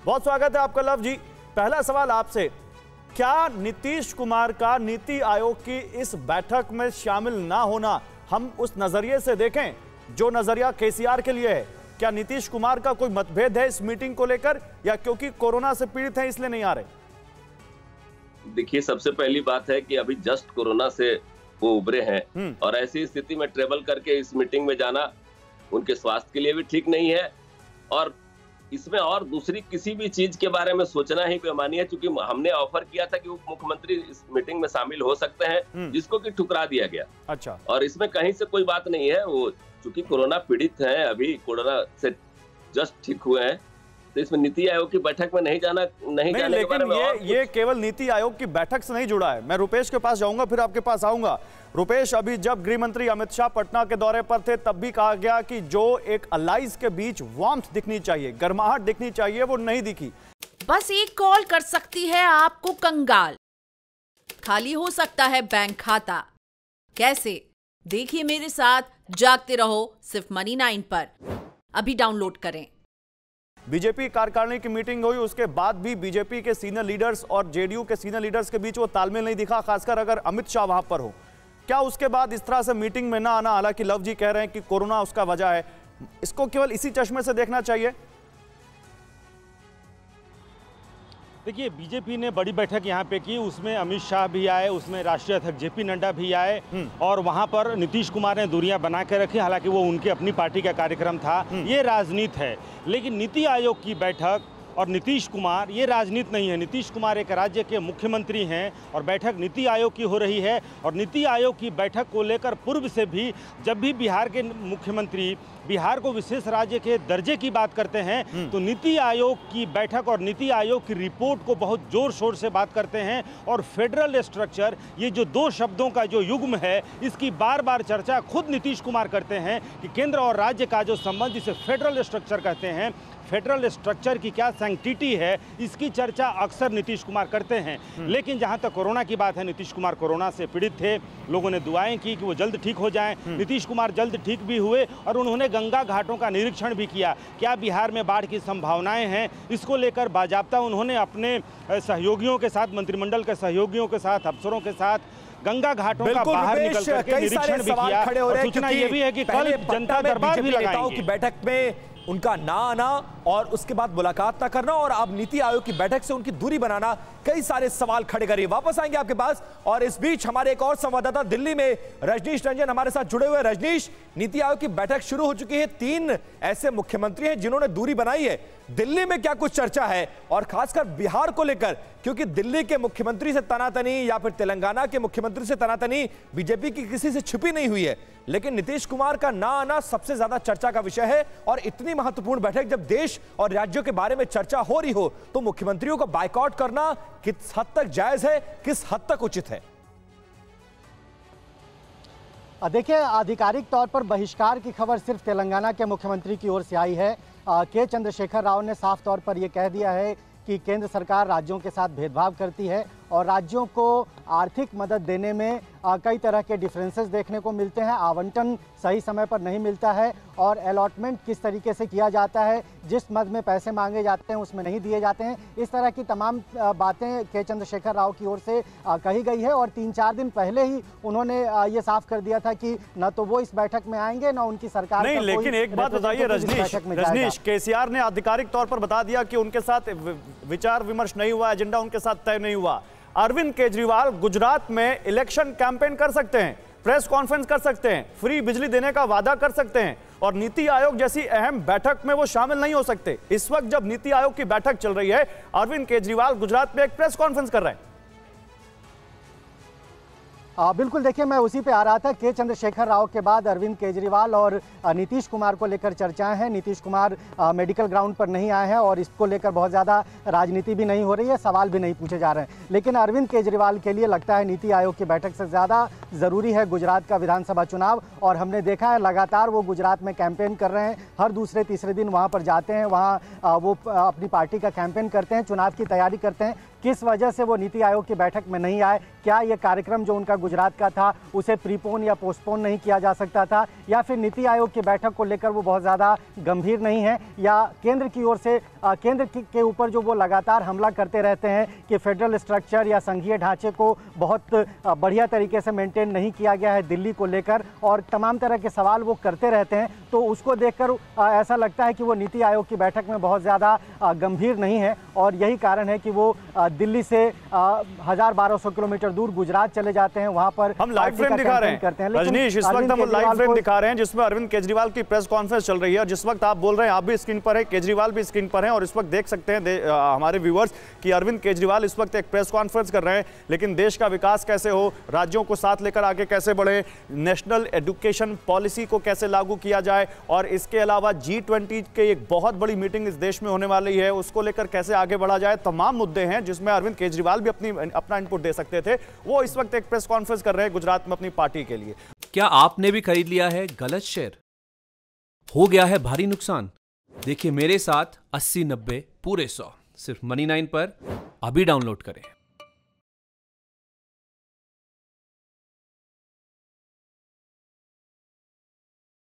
बहुत स्वागत है आपका लव जी। पहला सवाल आपसे, क्या नीतीश कुमार का नीति आयोग की इस बैठक में शामिल ना होना हम उस नजरिए से देखें जो नजरिया केसीआर के लिए है? क्या नीतीश कुमार का कोई मतभेद है इस मीटिंग को लेकर, या क्योंकि कोरोना से पीड़ित हैं इसलिए नहीं आ रहे? देखिए, सबसे पहली बात है कि अभी जस्ट कोरोना से वो उभरे हैं और ऐसी स्थिति में ट्रेवल करके इस मीटिंग में जाना उनके स्वास्थ्य के लिए भी ठीक नहीं है, और इसमें और दूसरी किसी भी चीज के बारे में सोचना ही बेमानी है, क्योंकि हमने ऑफर किया था कि उप मुख्यमंत्री इस मीटिंग में शामिल हो सकते हैं, जिसको कि ठुकरा दिया गया। अच्छा, और इसमें कहीं से कोई बात नहीं है, वो चूंकि कोरोना पीड़ित हैं, अभी कोरोना से जस्ट ठीक हुए हैं, तो इसमें नीति आयोग की बैठक में नहीं जाने के बारे में ये केवल नीति आयोग की बैठक से नहीं जुड़ा है। मैं रुपेश के पास जाऊंगा, फिर आपके पास आऊंगा। रुपेश, अभी जब गृह मंत्री अमित शाह पटना के दौरे पर थे तब भी कहा गया कि जो एक अलाइज के बीच वार्मथ दिखनी चाहिए, गर्माहट दिखनी चाहिए, वो नहीं दिखी। बस एक कॉल कर सकती है आपको कंगाल, खाली हो सकता है बैंक खाता। कैसे? देखिए मेरे साथ, जागते रहो सिर्फ मनी 9 पर। अभी डाउनलोड करें। बीजेपी कार्यकारिणी की मीटिंग हुई, उसके बाद भी बीजेपी के सीनियर लीडर्स और जेडीयू के सीनियर लीडर्स के बीच वो तालमेल नहीं दिखा, खासकर अगर अमित शाह वहां पर हो। क्या उसके बाद इस तरह से मीटिंग में ना आना, हालांकि लव जी कह रहे हैं कि कोरोना उसका वजह है, इसको केवल इसी चश्मे से देखना चाहिए? देखिए, बीजेपी ने बड़ी बैठक यहाँ पे की, उसमें अमित शाह भी आए, उसमें राष्ट्रीय अध्यक्ष जेपी नड्डा भी आए, और वहाँ पर नीतीश कुमार ने दूरियां बना के रखी। हालांकि वो उनके अपनी पार्टी का कार्यक्रम था, ये राजनीति है। लेकिन नीति आयोग की बैठक और नीतीश कुमार, ये राजनीति नहीं है। नीतीश कुमार एक राज्य के मुख्यमंत्री हैं और बैठक नीति आयोग की हो रही है। और नीति आयोग की बैठक को लेकर पूर्व से भी जब भी बिहार के मुख्यमंत्री बिहार को विशेष राज्य के दर्जे की बात करते हैं तो नीति आयोग की बैठक और नीति आयोग की रिपोर्ट को बहुत जोर शोर से बात करते हैं। और फेडरल स्ट्रक्चर, ये जो दो शब्दों का जो युग्म है, इसकी बार बार चर्चा खुद नीतीश कुमार करते हैं कि केंद्र और राज्य का जो संबंध, जिसे फेडरल स्ट्रक्चर कहते हैं, फेडरल स्ट्रक्चर की क्या सैंक्टिटी है, इसकी चर्चा अक्सर नीतीश कुमार करते हैं। लेकिन जहां तक कोरोना की बात है, नीतीश कुमार कोरोना से पीड़ित थे, लोगों ने दुआएं की कि वो जल्द ठीक हो जाएं। नीतीश कुमार जल्द ठीक भी हुए और उन्होंने गंगा घाटों का निरीक्षण भी किया। क्या बिहार में बाढ़ की संभावनाएं हैं, इसको लेकर बाजाप्ता उन्होंने अपने सहयोगियों के साथ, मंत्रिमंडल के सहयोगियों के साथ, अफसरों के साथ गंगा घाटों का बाहर निकल करके निरीक्षण भी किया। और सूचना ये भी है कि कल जनता दरबार भी लगाएंगे। की बैठक में उनका ना आना और उसके बाद मुलाकात ना करना और अब नीति आयोग की बैठक से उनकी दूरी बनाना, कई सारे सवाल खड़े करिए। वापस आएंगे आपके पास, और इस बीच हमारे एक और संवाददाता दिल्ली में रजनीश रंजन हमारे साथ जुड़े हुए। रजनीश, नीति आयोग की बैठक शुरू हो चुकी है, 3 ऐसे मुख्यमंत्री हैं जिन्होंने दूरी बनाई है। दिल्ली में क्या कुछ चर्चा है, और खासकर बिहार को लेकर, क्योंकि दिल्ली के मुख्यमंत्री से तनातनी या फिर तेलंगाना के मुख्यमंत्री से तनातनी बीजेपी की किसी से छिपी नहीं हुई है, लेकिन नीतीश कुमार का ना आना सबसे ज्यादा चर्चा का विषय है। और इतनी महत्वपूर्ण बैठक, जब देश और राज्यों के बारे में चर्चा हो रही हो, तो मुख्यमंत्रियों को बायकॉट करना किस हद तक जायज है, किस हद तक उचित है? देखिए, आधिकारिक तौर पर बहिष्कार की खबर सिर्फ तेलंगाना के मुख्यमंत्री की ओर से आई है। के चंद्रशेखर राव ने साफ तौर पर यह कह दिया है कि केंद्र सरकार राज्यों के साथ भेदभाव करती है और राज्यों को आर्थिक मदद देने में कई तरह के डिफरेंसेस देखने को मिलते हैं। आवंटन सही समय पर नहीं मिलता है और अलॉटमेंट किस तरीके से किया जाता है, जिस मद में पैसे मांगे जाते हैं उसमें नहीं दिए जाते हैं। इस तरह की तमाम बातें के चंद्रशेखर राव की ओर से कही गई है। और 3-4 दिन पहले ही उन्होंने ये साफ कर दिया था कि न तो वो इस बैठक में आएंगे, न उनकी सरकार नहीं। लेकिन एक बात बताइए रजनीश, केसीआर ने आधिकारिक तौर पर बता दिया कि उनके साथ विचार विमर्श नहीं हुआ, एजेंडा उनके साथ तय नहीं हुआ। अरविंद केजरीवाल गुजरात में इलेक्शन कैंपेन कर सकते हैं, प्रेस कॉन्फ्रेंस कर सकते हैं, फ्री बिजली देने का वादा कर सकते हैं, और नीति आयोग जैसी अहम बैठक में वो शामिल नहीं हो सकते। इस वक्त जब नीति आयोग की बैठक चल रही है, अरविंद केजरीवाल गुजरात में एक प्रेस कॉन्फ्रेंस कर रहे हैं। बिल्कुल, देखिए मैं उसी पे आ रहा था। के चंद्रशेखर राव के बाद अरविंद केजरीवाल और नीतीश कुमार को लेकर चर्चाएं हैं। नीतीश कुमार मेडिकल ग्राउंड पर नहीं आए हैं और इसको लेकर बहुत ज़्यादा राजनीति भी नहीं हो रही है, सवाल भी नहीं पूछे जा रहे हैं। लेकिन अरविंद केजरीवाल के लिए लगता है नीति आयोग की बैठक से ज़्यादा ज़रूरी है गुजरात का विधानसभा चुनाव। और हमने देखा है लगातार वो गुजरात में कैंपेन कर रहे हैं, हर दूसरे तीसरे दिन वहाँ पर जाते हैं, वहाँ वो अपनी पार्टी का कैंपेन करते हैं, चुनाव की तैयारी करते हैं। किस वजह से वो नीति आयोग की बैठक में नहीं आए? क्या ये कार्यक्रम जो उनका गुजरात का था उसे प्रीपोन या पोस्टपोन नहीं किया जा सकता था, या फिर नीति आयोग की बैठक को लेकर वो बहुत ज़्यादा गंभीर नहीं है, या केंद्र की ओर से केंद्र के ऊपर जो वो लगातार हमला करते रहते हैं कि फेडरल स्ट्रक्चर या संघीय ढांचे को बहुत बढ़िया तरीके से मेंटेन नहीं किया गया है दिल्ली को लेकर, और तमाम तरह के सवाल वो करते रहते हैं। तो उसको देखकर ऐसा लगता है कि वो नीति आयोग की बैठक में बहुत ज़्यादा गंभीर नहीं है, और यही कारण है कि वो दिल्ली से 1000-1200 किलोमीटर दूर गुजरात चले जाते हैं, वहां पर हम लाइव फ्रेम दिखा रहे हैं रजनीश, इस वक्त हम लाइव फ्रेम दिखा रहे हैं जिसमें अरविंद केजरीवाल की प्रेस कॉन्फ्रेंस चल रही है, और जिस वक्त आप बोल रहे हैं आप भी स्क्रीन पर है, केजरीवाल भी स्क्रीन पर है, और इस वक्त देख सकते हैं हमारे व्यूअर्स कि अरविंद केजरीवाल इस वक्त एक प्रेस कॉन्फ्रेंस कर रहे हैं। लेकिन देश का विकास कैसे हो, राज्यों को साथ लेकर आगे कैसे बढ़े, नेशनल एजुकेशन पॉलिसी को कैसे लागू किया जाए, और इसके अलावा G20 के एक बहुत बड़ी मीटिंग इस देश में होने वाली है, उसको लेकर कैसे आगे बढ़ा जाए, तमाम मुद्दे हैं जिसमें अरविंद केजरीवाल भी अपना इनपुट दे सकते थे। वो इस वक्त एक प्रेस कॉन्फ्रेंस कर रहे हैं गुजरात में अपनी पार्टी के लिए। क्या आपने भी खरीद लिया है गलत शेयर? हो गया है भारी नुकसान? देखिए मेरे साथ 80-90 पूरे 100 सिर्फ Money9 पर अभी डाउनलोड करें।